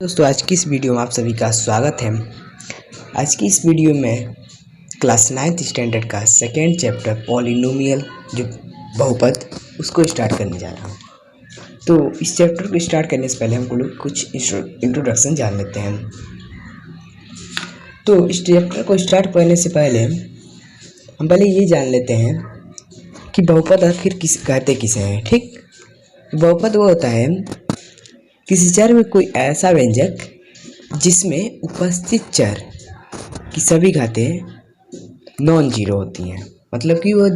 दोस्तों आज की इस वीडियो में आप सभी का स्वागत है। आज की इस वीडियो में क्लास 9th स्टैंडर्ड का सेकेंड चैप्टर पॉलिनोमियल जो बहुपद उसको स्टार्ट करने जा रहा हूँ। तो इस चैप्टर को स्टार्ट करने से पहले हमको लोग कुछ इंट्रोडक्शन जान लेते हैं। तो इस चैप्टर को स्टार्ट करने से पहले हम पहले ये जान लेते हैं कि बहुपद आखिर कहते किसे हैं। ठीक, बहुपद वो होता है किसी चर में कोई ऐसा व्यंजक जिसमें उपस्थित चर की सभी घातें नॉन जीरो होती हैं, मतलब कि वो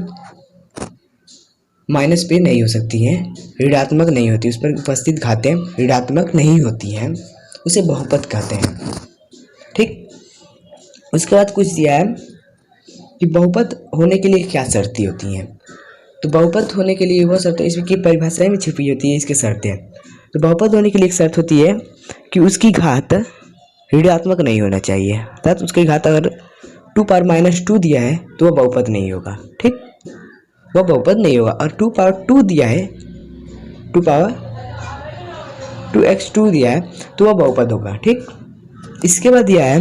माइनस पे नहीं हो सकती हैं, ऋणात्मक नहीं होती, उस पर उपस्थित घातें ऋणात्मक नहीं होती हैं, उसे बहुपद कहते हैं। ठीक, उसके बाद कुछ दिया है कि बहुपद होने के लिए क्या शर्तें होती हैं। तो बहुपद होने के लिए वो शर्तें इसकी परिभाषा में छिपी होती है, इसके शर्तें। तो बहुपद होने के लिए एक शर्त होती है कि उसकी घात ऋणात्मक नहीं होना चाहिए, अर्थात उसकी घात अगर 2 पावर -2 दिया है तो वह बहुपद नहीं होगा। ठीक, वह बहुपद नहीं होगा। और 2 पावर 2 दिया है, 2 पावर 2x2 दिया है तो वह बहुपद होगा। ठीक, इसके बाद दिया है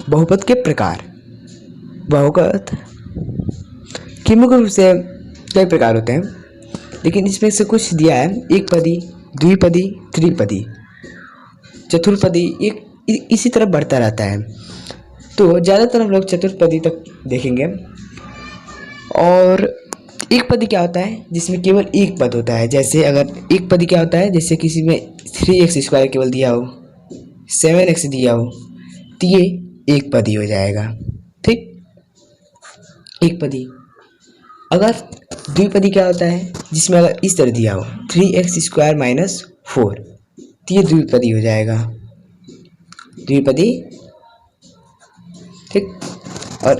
बहुपद के प्रकार। बहुपद के मुख्य रूप से कई प्रकार होते हैं, लेकिन इसमें से कुछ दिया है एक पदी, द्विपदी, त्रिपदी, चतुर्पदी, एक इसी तरह बढ़ता रहता है। तो ज़्यादातर हम लोग चतुर्पदी तक देखेंगे। और एक पदी क्या होता है जिसमें केवल एक पद होता है। जैसे अगर एक पदी क्या होता है, जैसे किसी में 3x² केवल दिया हो, 7x दिया हो, तो ये एक पदी हो जाएगा। ठीक, एक पदी। अगर द्विपदी क्या होता है, जिसमें अगर इस तरह दिया हो 3x² - 4, तो ये द्विपदी हो जाएगा, द्विपदी। ठीक, और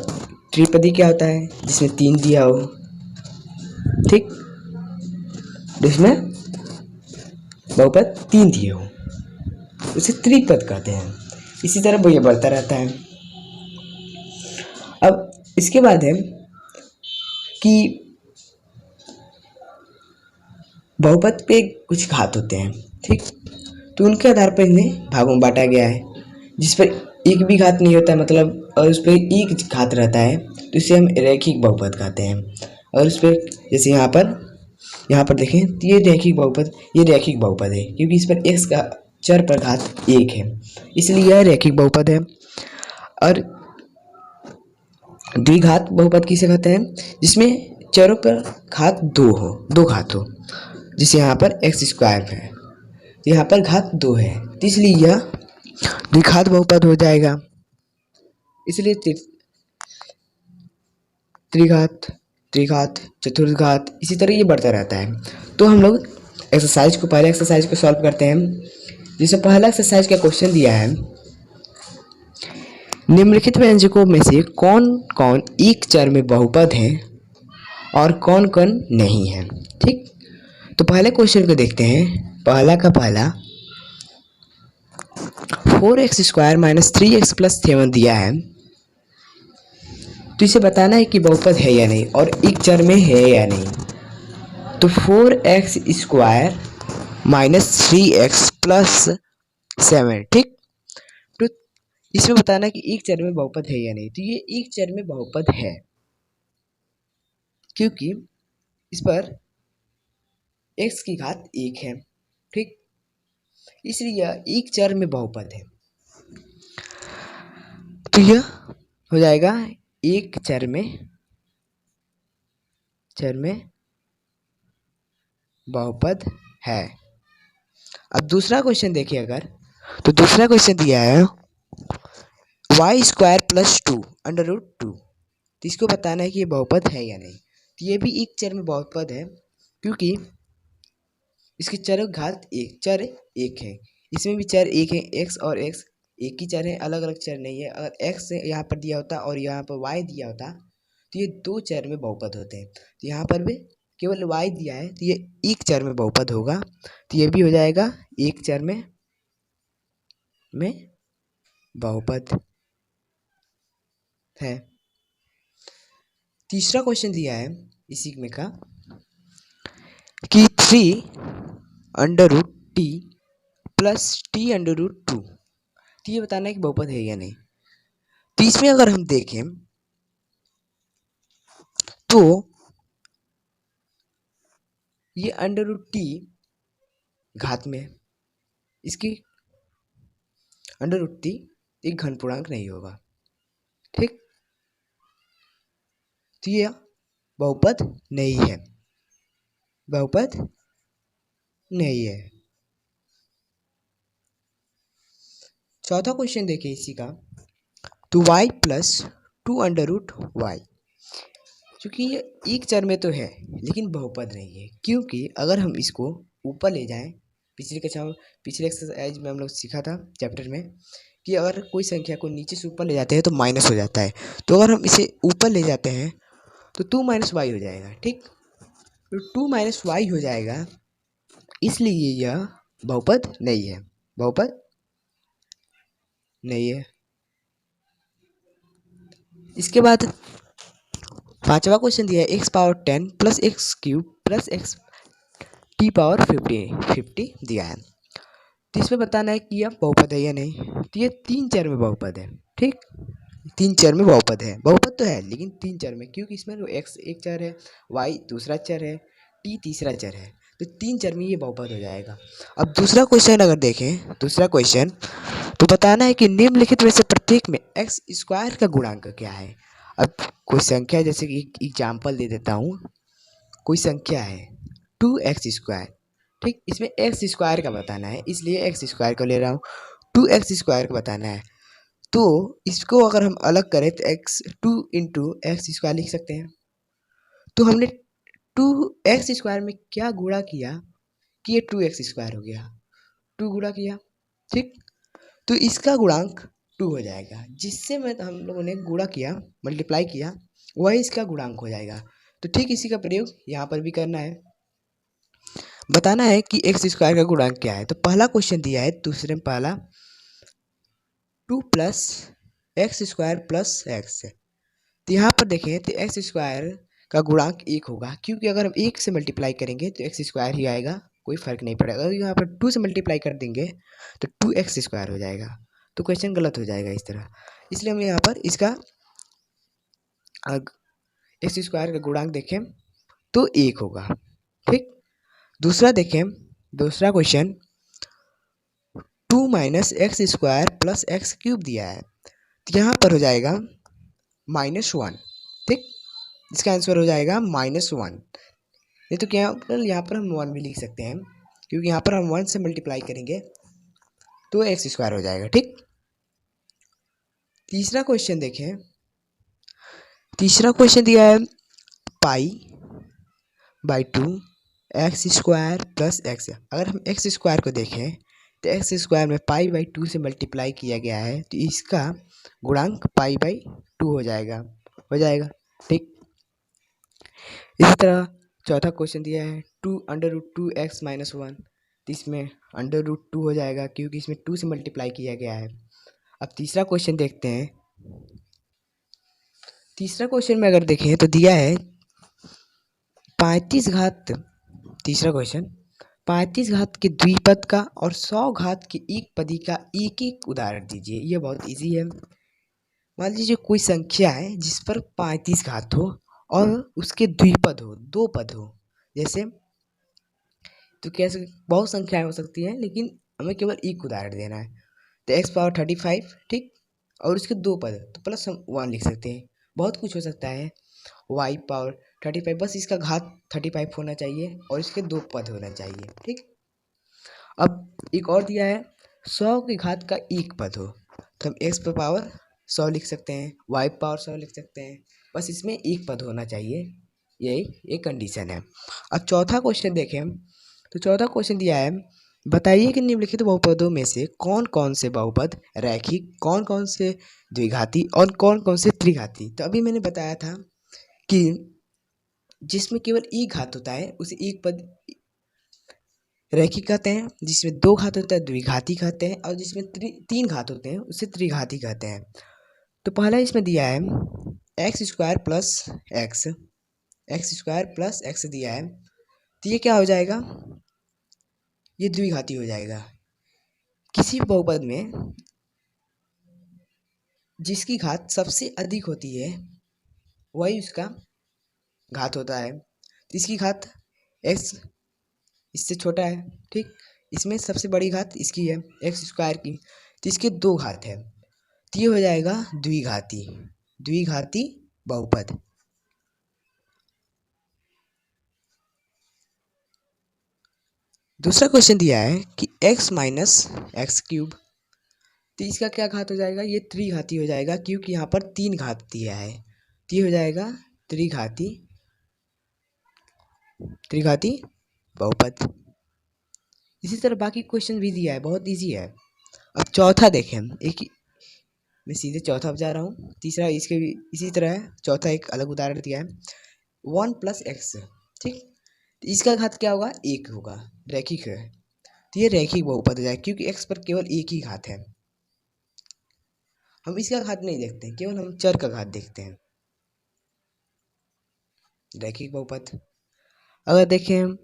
त्रिपदी क्या होता है, जिसमें 3 दिया हो, ठीक, जिसमें बहुपद 3 दिए हो, उसे त्रिपद कहते हैं। इसी तरह वो ये बढ़ता रहता है। अब इसके बाद है कि बहुपद पे कुछ घात होते हैं। ठीक, तो उनके आधार पर इन्हें भागों में बांटा गया है। जिस पर एक भी घात नहीं होता है, मतलब और उस पर एक घात रहता है, तो इसे हम रैखिक बहुपद कहते हैं। और उस पर जैसे यहाँ पर देखें तो ये रैखिक बहुपद है, क्योंकि इस पर x का चर पर घात 1 है, इसलिए यह रैखिक बहुपद है। और द्विघात बहुपद किसे कहते हैं, जिसमें चरों पर घात 2 घात हो, जिसे यहाँ पर x² है, यहाँ पर घात 2 है, तो इसलिए यह द्विघात बहुपद हो जाएगा। इसलिए त्रिघात, चतुर्घात, इसी तरह ये बढ़ता रहता है। तो हम लोग पहले एक्सरसाइज को सॉल्व करते हैं। जिसमें पहला एक्सरसाइज का क्वेश्चन दिया है, निम्नलिखित व्यंजकों में से कौन कौन एक चर में बहुपद है और कौन कौन नहीं है। ठीक, तो पहले क्वेश्चन को देखते हैं। पहला 4x² - 3x + 7 दिया है, तो इसे बताना है कि बहुपद है या नहीं और एक चर में है या नहीं। तो 4x² - 3x + 7, ठीक, तो इसमें बताना है कि एक चर में बहुपद है या नहीं। तो ये एक चर में बहुपद है, क्योंकि इस पर x की घात 1 है। ठीक, इसलिए यह एक चर में बहुपद है। तो यह हो जाएगा एक चर में बहुपद है। अब दूसरा क्वेश्चन देखिए अगर, तो दूसरा क्वेश्चन दिया है y² + 2 √2, तो इसको बताना है कि ये बहुपद है या नहीं। तो ये भी एक चर में बहुपद है, क्योंकि इसके चर घात 1 है, इसमें भी चर 1 है, x और x एक ही चर है, अलग अलग चर नहीं है। अगर x यहाँ पर दिया होता और यहाँ पर y दिया होता तो ये दो चर में बहुपद होते हैं। तो यहाँ पर भी केवल y दिया है, तो ये एक चर में बहुपद होगा, तो ये भी हो जाएगा एक चर में बहुपद है। तीसरा क्वेश्चन दिया है इसी में का कि 3 √t + t √2 तो ये बताना है कि बहुपद है या नहीं। तो इसमें अगर हम देखें तो ये अंडर रूट टी घात में है, इसकी अंडर रूट टी एक घन पूर्णांक नहीं होगा, ठीक। तो ये बहुपद नहीं है, बहुपद नहीं है। चौथा क्वेश्चन देखिए इसी का, तो y plus two under root y, क्योंकि ये एक चर में तो है लेकिन बहुपद नहीं है, क्योंकि अगर हम इसको ऊपर ले जाएं, पिछले कक्षा में पिछले एक्सरसाइज में हम लोग सीखा था चैप्टर में कि अगर कोई संख्या को नीचे से ऊपर ले जाते हैं तो माइनस हो जाता है, तो अगर हम इसे ऊपर ले जाते हैं तो टू माइनस वाई हो जाएगा, ठीक। तो टू माइनस वाई हो जाएगा, इसलिए यह बहुपद नहीं है, बहुपद नहीं है। इसके बाद पांचवा क्वेश्चन दिया है x power 10 plus x cube plus x T power 50 दिया है। तो इसमें बताना है कि यह बहुपद है या नहीं। तो ये तीन चर में बहुपद है, ठीक। तीन चर में बहुपद है, बहुपद तो है लेकिन तीन चर में, क्योंकि इसमें तो एक्स एक चर है, वाई दूसरा चर है, टी तीसरा चर है, तो तीन चर में ये बहुपद हो जाएगा। अब दूसरा क्वेश्चन अगर देखें, दूसरा क्वेश्चन तो बताना है कि निम्नलिखित में से प्रत्येक में एक्स स्क्वायर का गुणांक क्या है। अब कोई संख्या, जैसे कि एक एग्जाम्पल दे देता हूँ, कोई संख्या है 2x², ठीक। इसमें एक्स स्क्वायर का बताना है, इसलिए एक्स स्क्वायर को ले रहा हूँ, 2x² का बताना है। तो इसको अगर हम अलग करें तो एक्स 2 × x² लिख सकते हैं। तो हमने 2x² में क्या गुणा किया कि ये 2x² हो गया, 2 गुणा किया, ठीक। तो इसका गुणांक 2 हो जाएगा, जिससे मैं हम लोगों ने गुणा किया, मल्टीप्लाई किया, वही इसका गुणांक हो जाएगा। तो ठीक इसी का प्रयोग यहाँ पर भी करना है, बताना है कि x² का गुणांक क्या है। तो पहला क्वेश्चन दिया है, दूसरे में पहला 2 + x² + x। तो यहाँ पर देखें तो x² का गुणांक 1 होगा, क्योंकि अगर हम 1 से मल्टीप्लाई करेंगे तो x² ही आएगा, कोई फर्क नहीं पड़ेगा। अगर यहाँ पर 2 से मल्टीप्लाई कर देंगे तो 2x² हो जाएगा, तो क्वेश्चन गलत हो जाएगा इस तरह। इसलिए हम यहाँ पर इसका x² का गुणांक देखें तो 1 होगा, ठीक। दूसरा देखें, दूसरा क्वेश्चन 2 - x² + x³ दिया है, तो यहाँ पर हो जाएगा -1, ठीक। इसका आंसर हो जाएगा -1। नहीं तो क्या, यहाँ पर हम 1 भी लिख सकते हैं, क्योंकि यहाँ पर हम 1 से मल्टीप्लाई करेंगे तो x² हो जाएगा, ठीक। तीसरा क्वेश्चन देखें, तीसरा क्वेश्चन दिया है π/2 x² + x। अगर हम x² को देखें तो x² में π/2 से मल्टीप्लाई किया गया है, तो इसका गुणांक π/2 हो जाएगा, ठीक। इसी तरह चौथा क्वेश्चन दिया है 2 √ 2x - 1, तो इसमें √2 हो जाएगा, क्योंकि इसमें 2 से मल्टीप्लाई किया गया है। अब तीसरा क्वेश्चन देखते हैं, तीसरा क्वेश्चन में अगर देखें तो दिया है 35 घात, तीसरा क्वेश्चन 35 घात के द्विपद का और 100 घात के एक पदी का एक एक उदाहरण दीजिए। यह बहुत इजी है। मान लीजिए कोई संख्या है जिस पर 35 घात हो और उसके द्विपद हो, दो पद हो, जैसे, तो कैसे बहुत संख्याएं हो सकती हैं, लेकिन हमें केवल एक उदाहरण देना है। तो x⁵, ठीक, और उसके दो पद, तो प्लस हम 1 लिख सकते हैं। बहुत कुछ हो सकता है, y⁵, बस इसका घात 35 होना चाहिए और इसके दो पद होना चाहिए, ठीक। अब एक और दिया है 100 की घात का एक पद हो, तो हम x⁻100 लिख सकते हैं, y⁻100 लिख सकते हैं, बस इसमें एक पद होना चाहिए, यही एक कंडीशन है। अब चौथा क्वेश्चन देखें हम, तो चौथा क्वेश्चन दिया है बताइए कि निम्नलिखित बहुपदों में से कौन कौन से बहुपद रैखिक, कौन कौन से द्विघाती और कौन कौन से त्रिघाती। तो अभी मैंने बताया था कि जिसमें केवल एक घात होता है उसे एक पद रैखिक कहते हैं, जिसमें दो घात होता है द्विघाती कहते हैं, और जिसमें तीन घात होते हैं उसे त्रिघाती कहते हैं। तो पहला इसमें दिया है x² + x दिया है, तो ये क्या हो जाएगा, ये द्विघाती हो जाएगा। किसी बहुपद में जिसकी घात सबसे अधिक होती है वही उसका घात होता है। इसकी घात एक्स इससे छोटा है, ठीक। इसमें सबसे बड़ी घात इसकी है एक्स स्क्वायर की, तो इसके दो घात है, तो ये हो जाएगा द्विघाती, द्विघाती बहुपद। दूसरा क्वेश्चन दिया है कि x माइनस एक्स क्यूब, तो इसका क्या घात हो जाएगा, ये त्रिघाती हो जाएगा क्योंकि यहाँ पर तीन घात दिया है, तो ये हो जाएगा त्रिघाती, त्रिघाती बहुपद। इसी तरह बाकी क्वेश्चन भी दिया है, बहुत इजी है। अब चौथा देखें हम, एक मैं सीधे चौथा अब जा रहा हूँ, तीसरा इसके भी इसी तरह है, चौथा एक अलग उदाहरण दिया है 1+x, ठीक। तो इसका घात क्या होगा, एक होगा, रैखिक है, तो ये रैखिक बहुपद हो जाएगा क्योंकि x पर केवल एक ही घात है। हम इसका घात नहीं देखते हैं, केवल हम चर का घात देखते हैं, रैखिक बहुपद। अगर देखें हम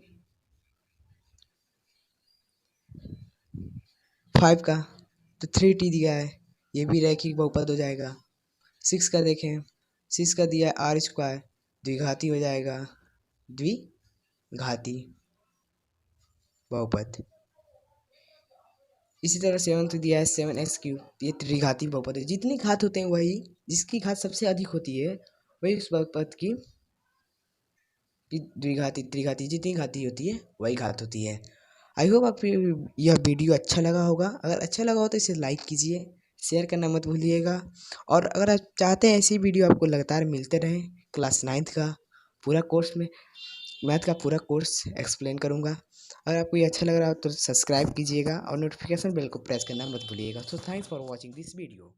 5 का, तो 3t दिया है, ये भी रैखिक बहुपद हो जाएगा। 6 का देखें, 6 का दिया है आर स्क्वायर, द्विघाती हो जाएगा, द्विघाती बहुपद। इसी तरह 7 दिया है 7x3, ये त्रिघाती बहुपद है। जितनी घात होते हैं वही, जिसकी घात सबसे अधिक होती है वही उस बहुपद की द्विघाती त्रिघाती जितनी घाती होती है वही घात होती है। आई होप आपको यह वीडियो अच्छा लगा होगा। अगर अच्छा लगा हो तो इसे लाइक कीजिए, शेयर करना मत भूलिएगा। और अगर आप चाहते हैं ऐसी वीडियो आपको लगातार मिलते रहें, क्लास 9th का पूरा कोर्स में मैथ का पूरा कोर्स एक्सप्लेन करूँगा। अगर आपको ये अच्छा लग रहा हो तो सब्सक्राइब कीजिएगा और नोटिफिकेशन बेल को प्रेस करना मत भूलिएगा। So thanks for watching this video.